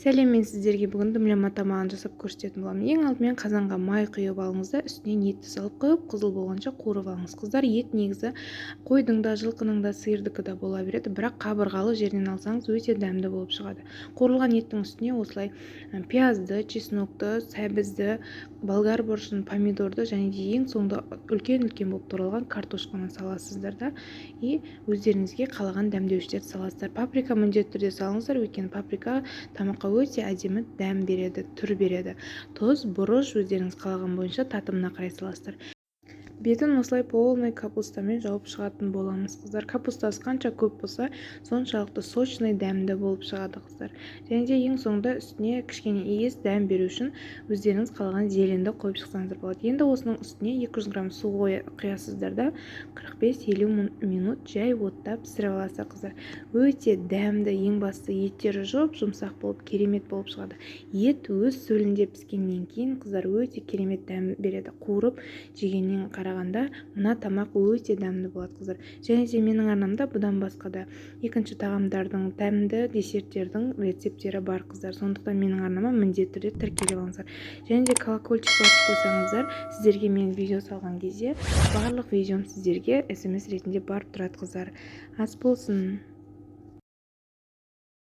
Сәлем, мен сіздерге бүгін дымлама тамағын жасап көрсететін боламын. Ең алдымен қазанға май құйып алыңыз да, үстіне етті салып қойып, қызыл болғанша қуырып алыңыз. Қыздар, ет негізі қойдың да, жылқының да, сиырдікі да бола береді, бірақ қабырғалы жерден алсаңыз өте дәмді болып шығады. Қуырылған еттің үстіне осылай пиязды, чеснокты, сәбізді, болгар бұрышын, помидорды және де ең соңында үлкен-үлкен болып туралған картошканы саласыздар да, и өздеріңізге қалаған дәмдеуіштерді саласыздар. Паприка міндетті түрде салыңыздар, өйткені паприка тамаққа өте әдемі дәм береді, түр береді. Тұз, бұрыш өздеріңіз қалаған бойынша татымына қарай саласыздар. Бетін осылай полный капустамен жауып шығатын боламыз, қыздар. Капустасы қанша көп болса, соншалықты сочный, дәмді болып шығады, қыздар. Және де ең соңында үстіне кішкене иіс дәм беру үшін өздеріңіз қалаған зеленді қойып шықсаңыздар болады. Енді осының үстіне 200 грамм су құясыздар да 45-50 минут жай оттап пісіріп аласыздар, қыздар. Өте дәмді, ең басты еттері жұмсақ болып, керемет болып шығады. Ет өз сөлінде піскеннен кейін, қыздар, өте керемет дәм береді. Қуырып жегеннен қарағанда мына тамақ өте дәмді болады, қыздар. Және де менің арнамда бұдан басқа да екінші тағамдардың, дәмді десерттердің рецепттері бар, қыздар. Сондықтан менің арнама міндетті түрде тіркеліп алыңыздар. Және де колокольчик басып қойсаңыздар, сіздерге мен видео салған кезде барлық видеом сіздерге SMS ретінде барып тұрады, қыздар. Ас болсын.